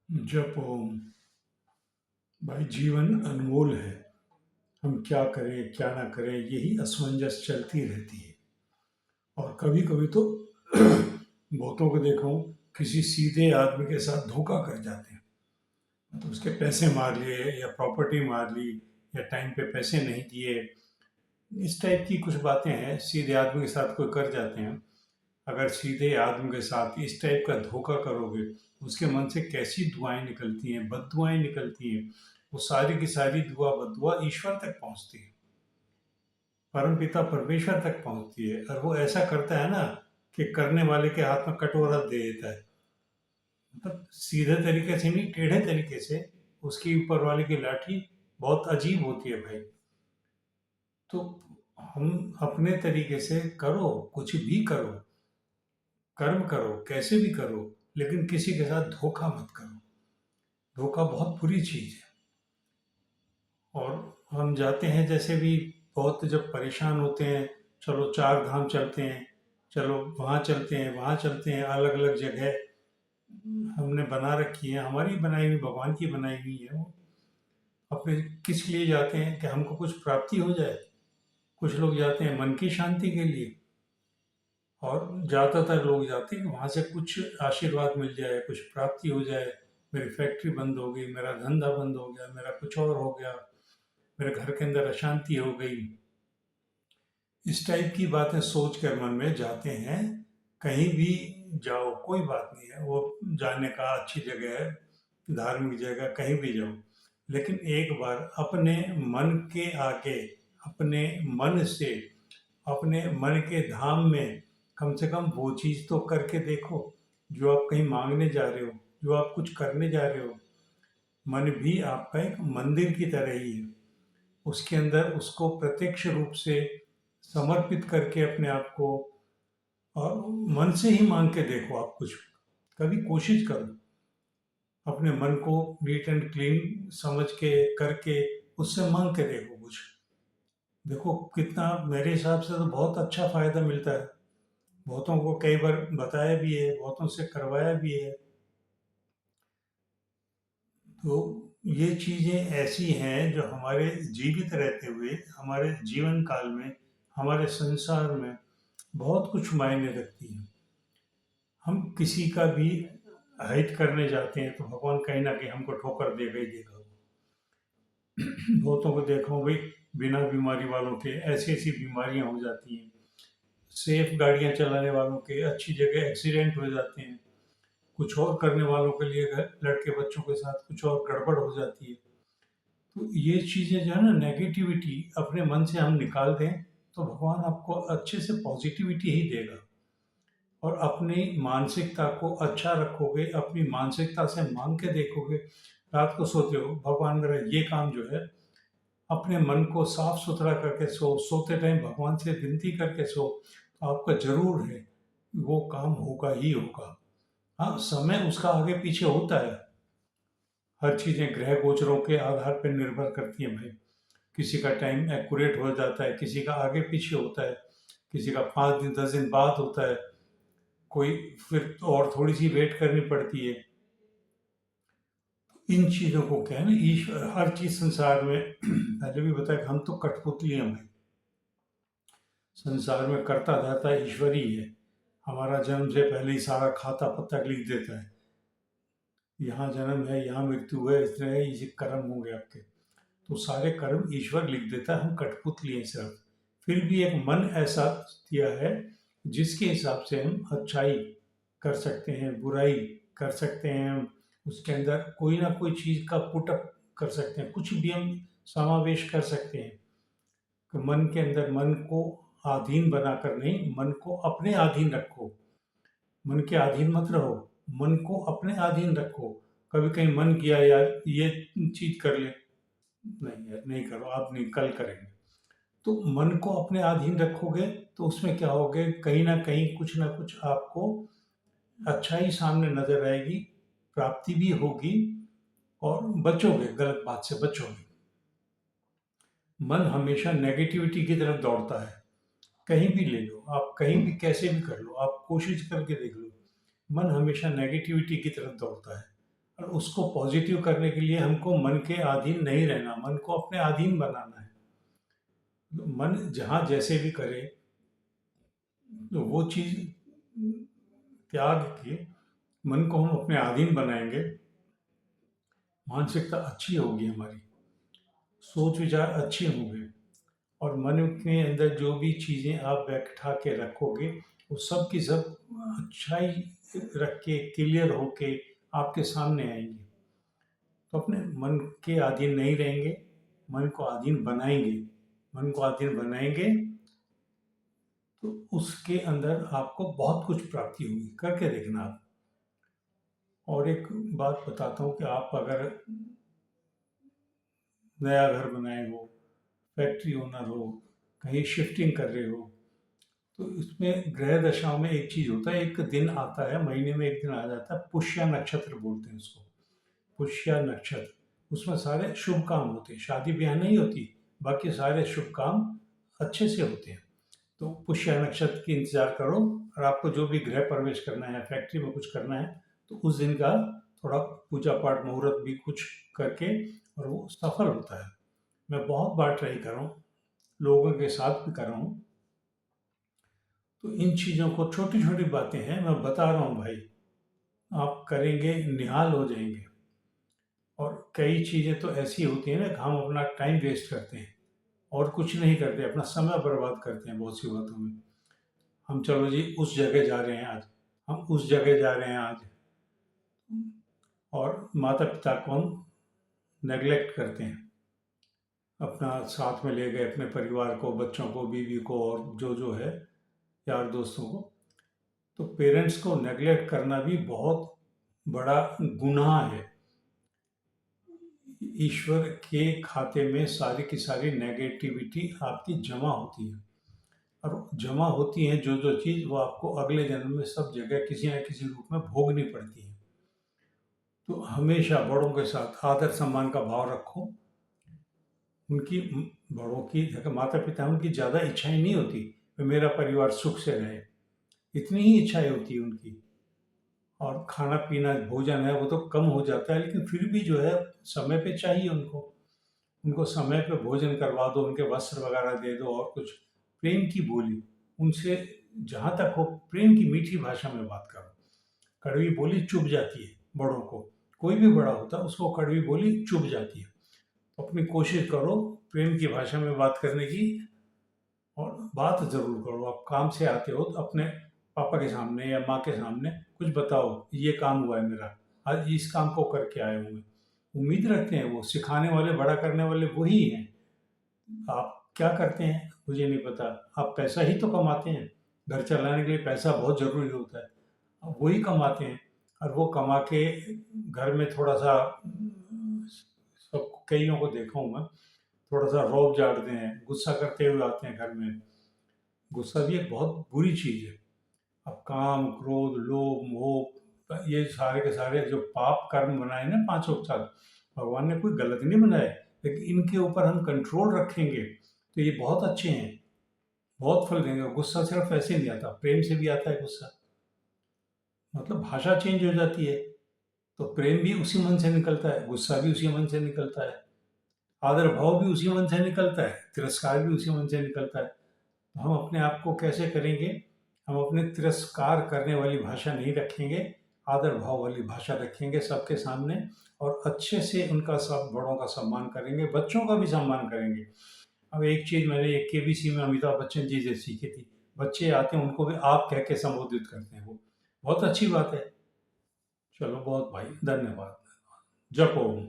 जप ओम। भाई जीवन अनमोल है। हम क्या करें क्या ना करें यही असमंजस चलती रहती है। और कभी कभी तो बहुतों को देखा हूँ किसी सीधे आदमी के साथ धोखा कर जाते हैं। तो उसके पैसे मार लिए या प्रॉपर्टी मार ली या टाइम पे पैसे नहीं दिए। इस टाइप की कुछ बातें हैं सीधे आदमी के साथ कोई कर जाते हैं। अगर सीधे आदमी के साथ इस टाइप का धोखा करोगे, उसके मन से कैसी दुआएं निकलती हैं, बद्दुआएं निकलती हैं। वो सारी की सारी दुआ बद्दुआ ईश्वर तक पहुंचती है, परम पिता परमेश्वर तक पहुंचती है। और वो ऐसा करता है ना कि करने वाले के हाथ में कटोरा दे देता है। मतलब सीधे तरीके से नहीं, टेढ़े तरीके से उसकी ऊपर वाले की लाठी बहुत अजीब होती है भाई। तो हम अपने तरीके से करो, कुछ भी करो, कर्म करो, कैसे भी करो, लेकिन किसी के साथ धोखा मत करो। धोखा बहुत बुरी चीज है। और हम जाते हैं जैसे भी, बहुत जब परेशान होते हैं, चलो चार धाम चलते हैं, चलो वहाँ चलते हैं वहाँ चलते हैं, अलग अलग जगह हमने बना रखी है, हमारी बनाई हुई, भगवान की बनाई हुई है वो। अपने किस लिए जाते हैं कि हमको कुछ प्राप्ति हो जाए। कुछ लोग जाते हैं मन की शांति के लिए, और ज़्यादातर लोग जाते हैं वहाँ से कुछ आशीर्वाद मिल जाए, कुछ प्राप्ति हो जाए। मेरी फैक्ट्री बंद हो गई, मेरा धंधा बंद हो गया, मेरा कुछ और हो गया, मेरे घर के अंदर अशांति हो गई। इस टाइप की बातें सोच कर मन में जाते हैं। कहीं भी जाओ कोई बात नहीं है, वो जाने का अच्छी जगह है, धार्मिक जगह कहीं भी जाओ। लेकिन एक बार अपने मन के आगे, अपने मन से, अपने मन के धाम में कम से कम वो चीज़ तो करके देखो जो आप कहीं मांगने जा रहे हो, जो आप कुछ करने जा रहे हो। मन भी आपका एक मंदिर की तरह ही है। उसके अंदर उसको प्रत्यक्ष रूप से समर्पित करके अपने आप को, और मन से ही मांग के देखो। आप कुछ कभी कोशिश करो, अपने मन को नीट एंड क्लीन समझ के करके उससे मांग के देखो कुछ। देखो कितना, मेरे हिसाब से तो बहुत अच्छा फायदा मिलता है। बहुतों को कई बार बताया भी है, बहुतों से करवाया भी है। तो ये चीज़ें ऐसी हैं जो हमारे जीवित रहते हुए, हमारे जीवन काल में, हमारे संसार में बहुत कुछ मायने रखती हैं। हम किसी का भी हित करने जाते हैं तो भगवान कहीं ना कहीं हमको ठोकर देगा ही देगा। बहुतों को देखा हूँ भाई, बिना बीमारी वालों के ऐसी ऐसी बीमारियां हो जाती हैं। सेफ गाड़ियां चलाने वालों के अच्छी जगह एक्सीडेंट हो जाते हैं। कुछ और करने वालों के लिए लड़के बच्चों के साथ कुछ और गड़बड़ हो जाती है। तो ये चीज़ें जो है ना, नेगेटिविटी अपने मन से हम निकाल दें तो भगवान आपको अच्छे से पॉजिटिविटी ही देगा। और अपनी मानसिकता को अच्छा रखोगे, अपनी मानसिकता से मांग के देखोगे। रात को सोते हो, भगवान मेरा ये काम जो है, अपने मन को साफ सुथरा करके सो, सोते टाइम भगवान से विनती करके सो, तो आपका जरूर है वो काम होगा ही होगा। हाँ, समय उसका आगे पीछे होता है। हर चीज़ें ग्रह गोचरों के आधार पर निर्भर करती हैं भाई। किसी का टाइम एक्यूरेट हो जाता है, किसी का आगे पीछे होता है, किसी का 5 दिन 10 दिन बाद होता है, कोई फिर और थोड़ी सी वेट करनी पड़ती है। इन चीज़ों को क्या है ना, ईश्वर हर चीज़ संसार में पहले भी बताया कि हम तो कठपुतली हैं भाई। संसार में करता धरता ईश्वर ही है। हमारा जन्म से पहले ही सारा खाता पत्ता लिख देता है। यहाँ जन्म है, यहाँ मृत्यु है, इस तरह है, ये कर्म होंगे आपके। तो सारे कर्म ईश्वर लिख देता है, हम कठपुतली हैं सिर्फ। फिर भी एक मन ऐसा दिया है जिसके हिसाब से हम अच्छाई कर सकते हैं, बुराई कर सकते हैं। हम उसके अंदर कोई ना कोई चीज़ का पुटअप कर सकते हैं, कुछ भी हम समावेश कर सकते हैं। कि मन के अंदर मन को अधीन बनाकर नहीं, मन को अपने अधीन रखो। मन के अधीन मत रहो, मन को अपने अधीन रखो। कभी कहीं मन किया यार ये चीज़ कर ले, नहीं यार नहीं करो, आप नहीं, कल करेंगे। तो मन को अपने अधीन रखोगे तो उसमें क्या होगे, कहीं ना कुछ आपको अच्छाई सामने नजर आएगी, प्राप्ति भी होगी, और बचोगे, गलत बात से बचोगे। मन हमेशा नेगेटिविटी की तरफ दौड़ता है। कहीं भी ले लो आप, कहीं भी कैसे भी कर लो, आप कोशिश करके देख लो, मन हमेशा नेगेटिविटी की तरफ दौड़ता है। और उसको पॉजिटिव करने के लिए हमको मन के अधीन नहीं रहना, मन को अपने अधीन बनाना है। तो मन जहाँ जैसे भी करे, तो वो चीज़ त्याग के मन को हम अपने अधीन बनाएंगे, मानसिकता अच्छी होगी हमारी, सोच विचार अच्छे होंगे, और मन के अंदर जो भी चीज़ें आप बैठा के रखोगे, वो सब की सब अच्छाई रख के क्लियर होके आपके सामने आएंगी। तो अपने मन के अधीन नहीं रहेंगे, मन को अधीन बनाएंगे। मन को अधीन बनाएंगे तो उसके अंदर आपको बहुत कुछ प्राप्ति होगी, करके देखना आप। और एक बात बताता हूँ कि आप अगर नया घर बनाए हो, फैक्ट्री ओनर हो, कहीं शिफ्टिंग कर रहे हो, तो इसमें ग्रह दशाओं में एक चीज होता है, एक दिन आता है, महीने में एक दिन आ जाता है, पुष्य नक्षत्र बोलते हैं उसको, पुष्य नक्षत्र। उसमें सारे शुभ काम होते हैं, शादी ब्याह नहीं होती, बाकी सारे शुभ काम अच्छे से होते हैं। तो पुष्य नक्षत्र की इंतजार करो, और आपको जो भी गृह प्रवेश करना है, फैक्ट्री में कुछ करना है, तो उस दिन का थोड़ा पूजा पाठ मुहूर्त भी कुछ करके, और वो सफल होता है। मैं बहुत बार ट्राई कर रहा हूँ, लोगों के साथ भी कर रहा हूँ। तो इन चीज़ों को, छोटी छोटी बातें हैं, मैं बता रहा हूँ भाई, आप करेंगे निहाल हो जाएंगे। और कई चीज़ें तो ऐसी होती हैं ना कि हम अपना टाइम वेस्ट करते हैं और कुछ नहीं करते, अपना समय बर्बाद करते हैं बहुत सी बातों में। हम चलो जी उस जगह जा रहे हैं आज, हम उस जगह जा रहे हैं आज, और माता पिता को हम नेग्लेक्ट करते हैं, अपना साथ में ले गए अपने परिवार को, बच्चों को, बीवी को, और जो जो है यार दोस्तों को। तो पेरेंट्स को नेग्लेक्ट करना भी बहुत बड़ा गुनाह है। ईश्वर के खाते में सारी की सारी नेगेटिविटी आपकी जमा होती है, और जमा होती है जो जो चीज़, वो आपको अगले जन्म में सब जगह किसी न किसी रूप में भोगनी पड़ती है। तो हमेशा बड़ों के साथ आदर सम्मान का भाव रखो। उनकी, बड़ों की, जगह माता पिता, उनकी ज़्यादा इच्छाएं नहीं होती कि मेरा परिवार सुख से रहे, इतनी ही इच्छाएं होती है उनकी। और खाना पीना भोजन है वो तो कम हो जाता है, लेकिन फिर भी जो है समय पे चाहिए उनको। उनको समय पे भोजन करवा दो, उनके वस्त्र वगैरह दे दो, और कुछ प्रेम की बोली उनसे, जहाँ तक हो प्रेम की मीठी भाषा में बात करो। कड़वी बोली चुभ जाती है बड़ों को, कोई भी बड़ा होता है उसको कड़वी बोली चुभ जाती है। तो अपनी कोशिश करो प्रेम की भाषा में बात करने की, और बात ज़रूर करो। आप काम से आते हो तो अपने पापा के सामने या माँ के सामने कुछ बताओ, ये काम हुआ है मेरा, आज इस काम को करके आया हूँ मैं। उम्मीद रखते हैं, वो सिखाने वाले, बड़ा करने वाले वही हैं। आप क्या करते हैं मुझे नहीं पता, आप पैसा ही तो कमाते हैं, घर चलाने के लिए पैसा बहुत ज़रूरी होता है, आप वही कमाते हैं। और वो कमा के घर में थोड़ा सा, सब कईयों को देखा हूँ मैं, थोड़ा सा रौब झाड़ते हैं, गुस्सा करते हुए आते हैं घर में। गुस्सा भी एक बहुत बुरी चीज़ है। अब काम, क्रोध, लोभ, मोह, ये सारे के सारे जो पाप कर्म बनाए ना पांचों के साथ, भगवान ने कोई गलत नहीं बनाए, लेकिन इनके ऊपर हम कंट्रोल रखेंगे तो ये बहुत अच्छे हैं, बहुत फल देंगे। गुस्सा सिर्फ ऐसे नहीं आता, प्रेम से भी आता है गुस्सा। मतलब भाषा चेंज हो जाती है, तो प्रेम भी उसी मन से निकलता है, गुस्सा भी उसी मन से निकलता है, आदर भाव भी उसी मन से निकलता है, तिरस्कार भी उसी मन से निकलता है। तो हम अपने आप को कैसे करेंगे, हम अपने तिरस्कार करने वाली भाषा नहीं रखेंगे, आदर भाव वाली भाषा रखेंगे सबके सामने, और अच्छे से उनका, सब बड़ों का सम्मान करेंगे, बच्चों का भी सम्मान करेंगे। अब एक चीज़ मैंने एक केबीसी में अमिताभ बच्चन जी से सीखी थी, बच्चे आते हैं उनको भी आप कह के संबोधित करते हैं, वो बहुत अच्छी बात है। चलो बहुत भाई, धन्यवाद। जप ओम।